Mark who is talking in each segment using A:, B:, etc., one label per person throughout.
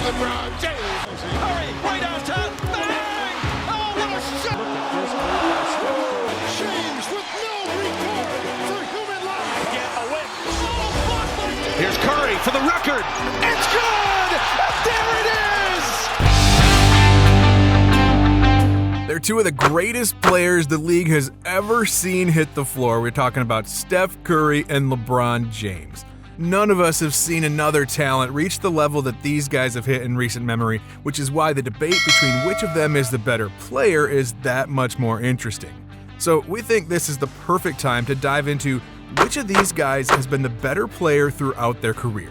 A: LeBron James.
B: Curry, way downtown. Bang! Oh, what a shot!
A: James with no regard for human life.
B: Get a win.
C: Here's Curry for the record. It's good! There it is!
D: They're two of the greatest players the league has ever seen hit the floor. We're talking about Steph Curry and LeBron James. None of us have seen another talent reach the level that these guys have hit in recent memory, which is why the debate between which of them is the better player is that much more interesting. So we think this is the perfect time to dive into which of these guys has been the better player throughout their career.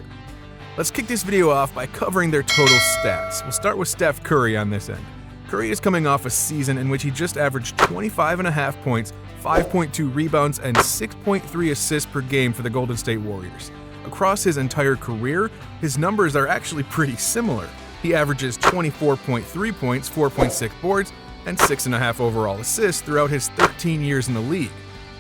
D: Let's kick this video off by covering their total stats. We'll start with Steph Curry on this end. Curry is coming off a season in which he just averaged 25.5 points, 5.2 rebounds, and 6.3 assists per game for the Golden State Warriors. Across his entire career, his numbers are actually pretty similar. He averages 24.3 points, 4.6 boards, and 6.5 overall assists throughout his 13 years in the league.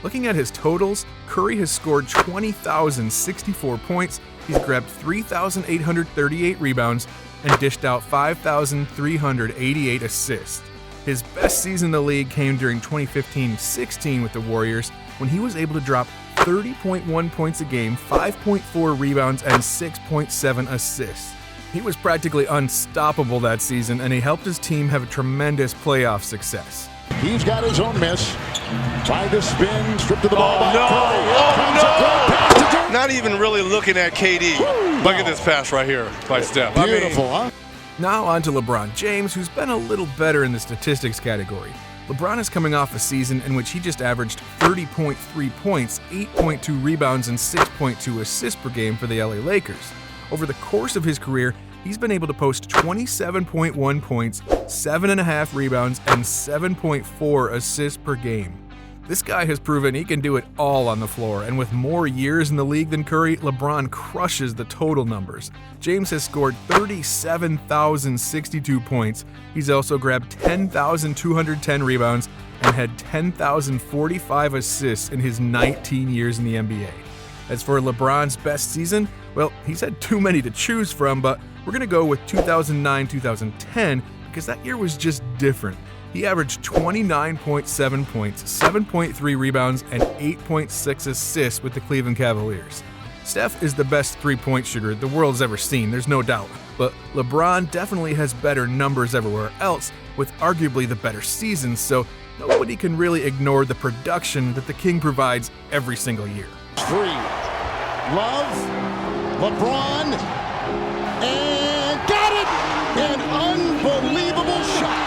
D: Looking at his totals, Curry has scored 20,064 points, he's grabbed 3,838 rebounds, and dished out 5,388 assists. His best season in the league came during 2015-16 with the Warriors, when he was able to drop 30.1 points a game, 5.4 rebounds, and 6.7 assists. He was practically unstoppable that season, and he helped his team have a tremendous playoff success.
A: He's got his own miss. Tried to spin, stripped to the ball.
E: Not even really looking at KD. Look at this pass right here by Steph.
A: Beautiful, huh?
D: Now on to LeBron James, who's been a little better in the statistics category. LeBron is coming off a season in which he just averaged 30.3 points, 8.2 rebounds, and 6.2 assists per game for the LA Lakers. Over the course of his career, he's been able to post 27.1 points, 7.5 rebounds, and 7.4 assists per game. This guy has proven he can do it all on the floor, and with more years in the league than Curry, LeBron crushes the total numbers. James has scored 37,062 points. He's also grabbed 10,210 rebounds and had 10,045 assists in his 19 years in the NBA. As for LeBron's best season, well, he's had too many to choose from, but we're going to go with 2009-2010 because that year was just different. He averaged 29.7 points, 7.3 rebounds, and 8.6 assists with the Cleveland Cavaliers. Steph is the best three-point shooter the world's ever seen, there's no doubt, but LeBron definitely has better numbers everywhere else, with arguably the better seasons, so nobody can really ignore the production that the King provides every single year.
A: Three. Love. LeBron. And got it! An unbelievable shot.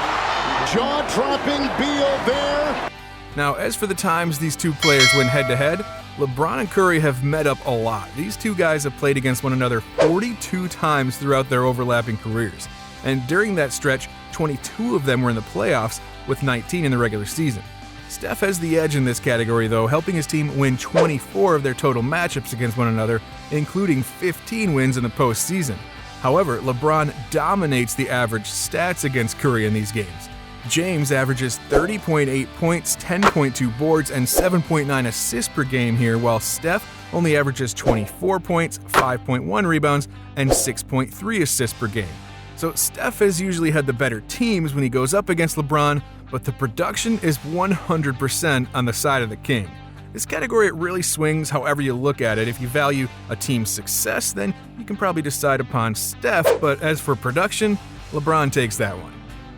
A: Jaw-dropping Beal there.
D: Now, as for the times these two players went head-to-head, LeBron and Curry have met up a lot. These two guys have played against one another 42 times throughout their overlapping careers. And during that stretch, 22 of them were in the playoffs, with 19 in the regular season. Steph has the edge in this category, though, helping his team win 24 of their total matchups against one another, including 15 wins in the postseason. However, LeBron dominates the average stats against Curry in these games. James averages 30.8 points, 10.2 boards, and 7.9 assists per game here, while Steph only averages 24 points, 5.1 rebounds, and 6.3 assists per game. So Steph has usually had the better teams when he goes up against LeBron, but the production is 100% on the side of the King. This category really swings however you look at it. If you value a team's success, then you can probably decide upon Steph, but as for production, LeBron takes that one.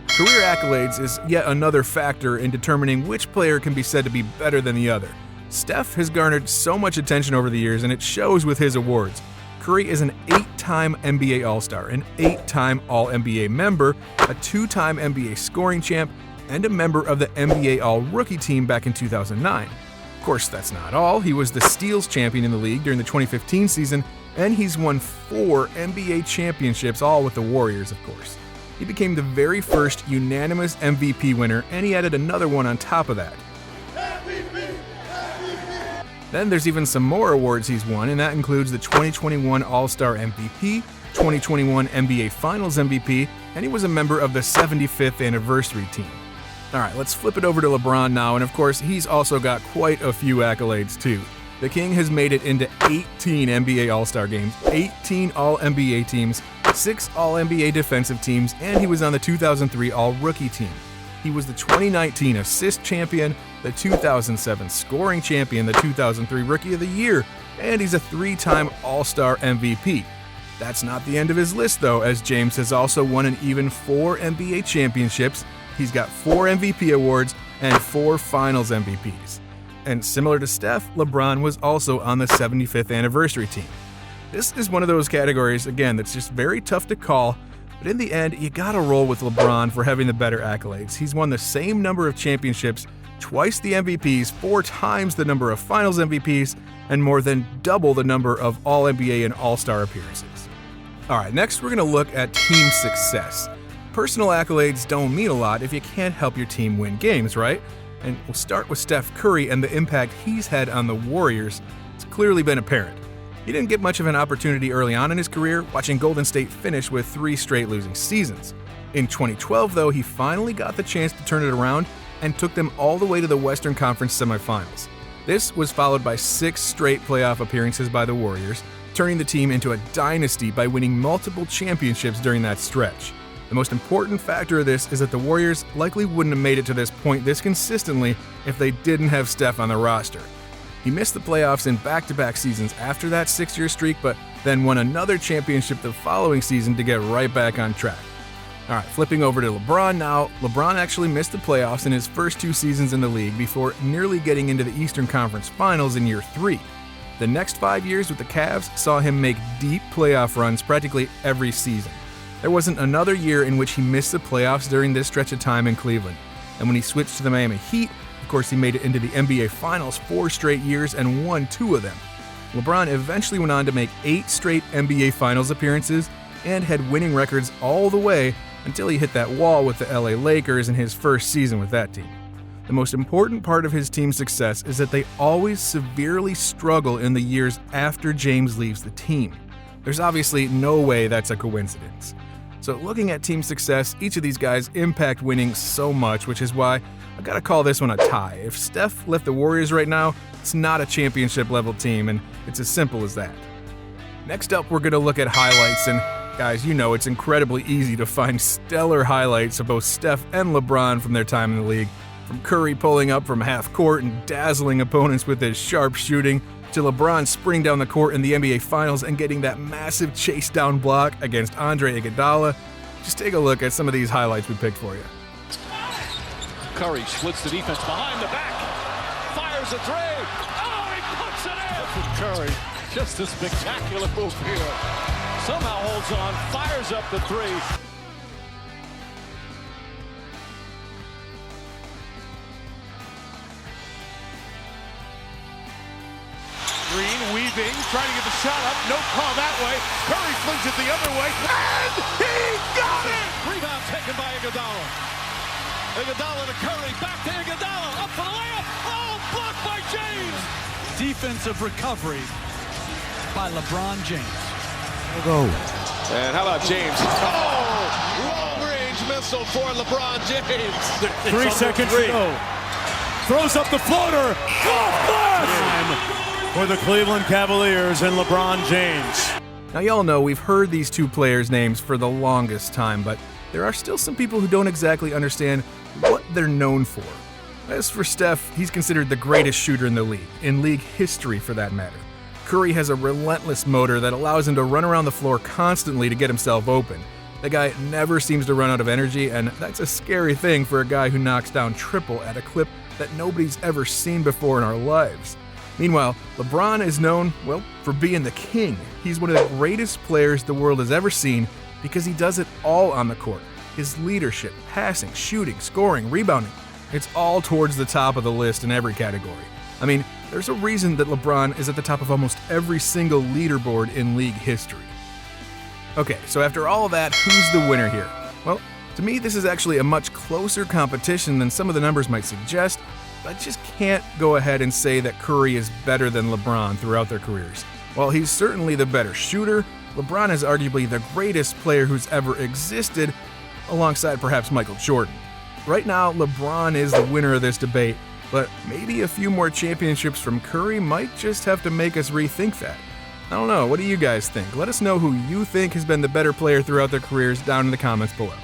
D: Career accolades is yet another factor in determining which player can be said to be better than the other. Steph has garnered so much attention over the years, and it shows with his awards. Curry is an 8-time NBA All-Star, an 8-time All-NBA member, a 2-time NBA scoring champ, and a member of the NBA All-Rookie team back in 2009. Of course, that's not all. He was the steals champion in the league during the 2015 season, and he's won 4 NBA championships, all with the Warriors, of course. He became the very first unanimous MVP winner, and he added another one on top of that. Then there's even some more awards he's won, and that includes the 2021 All-Star MVP, 2021 NBA Finals MVP, and he was a member of the 75th anniversary team. Alright, let's flip it over to LeBron now, and of course, he's also got quite a few accolades too. The King has made it into 18 NBA All-Star games, 18 All-NBA teams, 6 All-NBA defensive teams, and he was on the 2003 All-Rookie team. He was the 2019 assist champion, the 2007 scoring champion, the 2003 Rookie of the Year, and he's a 3-time All-Star MVP. That's not the end of his list though, as James has also won an even 4 NBA championships. He's got 4 MVP awards and 4 Finals MVPs. And similar to Steph, LeBron was also on the 75th anniversary team. This is one of those categories, again, that's just very tough to call, but in the end, you gotta roll with LeBron for having the better accolades. He's won the same number of championships, twice the MVPs, 4 times the number of Finals MVPs, and more than double the number of All-NBA and All-Star appearances. Alright, next we're gonna look at team success. Personal accolades don't mean a lot if you can't help your team win games, right? And we'll start with Steph Curry and the impact he's had on the Warriors. It's clearly been apparent. He didn't get much of an opportunity early on in his career, watching Golden State finish with 3 straight losing seasons. In 2012, though, he finally got the chance to turn it around and took them all the way to the Western Conference semifinals. This was followed by 6 straight playoff appearances by the Warriors, turning the team into a dynasty by winning multiple championships during that stretch. The most important factor of this is that the Warriors likely wouldn't have made it to this point this consistently if they didn't have Steph on the roster. He missed the playoffs in back-to-back seasons after that 6-year streak, but then won another championship the following season to get right back on track. Alright, flipping over to LeBron now. LeBron actually missed the playoffs in his first 2 seasons in the league before nearly getting into the Eastern Conference Finals in year 3. The next 5 years with the Cavs saw him make deep playoff runs practically every season. There wasn't another year in which he missed the playoffs during this stretch of time in Cleveland. And when he switched to the Miami Heat, of course he made it into the NBA Finals 4 straight years and won 2 of them. LeBron eventually went on to make 8 straight NBA Finals appearances and had winning records all the way until he hit that wall with the LA Lakers in his first season with that team. The most important part of his team's success is that they always severely struggle in the years after James leaves the team. There's obviously no way that's a coincidence. So looking at team success, each of these guys impact winning so much, which is why I gotta call this one a tie. If Steph left the Warriors right now, it's not a championship level team, and it's as simple as that. Next up, we're gonna look at highlights, and guys, you know it's incredibly easy to find stellar highlights of both Steph and LeBron from their time in the league. From Curry pulling up from half court and dazzling opponents with his sharp shooting, to LeBron sprinting down the court in the NBA Finals and getting that massive chase down block against Andre Iguodala. Just take a look at some of these highlights we picked for you.
B: Curry splits the defense behind the back. Fires a three. Oh, he puts it in. Curry, just a spectacular move here. Somehow holds on, fires up the three. Green weaving, trying to get the shot up. No call that way. Curry flings it the other way, and he got it! Rebound taken by Iguodala. Iguodala to Curry, back to Iguodala, up for the layup. Oh, blocked by James!
F: Defensive recovery by LeBron James.
C: Go.
B: And how about James? Oh, long-range missile for LeBron James.
F: 3 seconds to go. Throws up the floater. Off glass! For the Cleveland Cavaliers and LeBron James.
D: Now y'all know we've heard these two players' names for the longest time, but there are still some people who don't exactly understand what they're known for. As for Steph, he's considered the greatest shooter in the league, in league history for that matter. Curry has a relentless motor that allows him to run around the floor constantly to get himself open. The guy never seems to run out of energy, and that's a scary thing for a guy who knocks down triple at a clip that nobody's ever seen before in our lives. Meanwhile, LeBron is known, well, for being the king. He's one of the greatest players the world has ever seen because he does it all on the court. His leadership, passing, shooting, scoring, rebounding, it's all towards the top of the list in every category. I mean, there's a reason that LeBron is at the top of almost every single leaderboard in league history. Okay, so after all of that, who's the winner here? Well, to me, this is actually a much closer competition than some of the numbers might suggest. I just can't go ahead and say that Curry is better than LeBron throughout their careers. While he's certainly the better shooter, LeBron is arguably the greatest player who's ever existed, alongside perhaps Michael Jordan. Right now, LeBron is the winner of this debate, but maybe a few more championships from Curry might just have to make us rethink that. I don't know, what do you guys think? Let us know who you think has been the better player throughout their careers down in the comments below.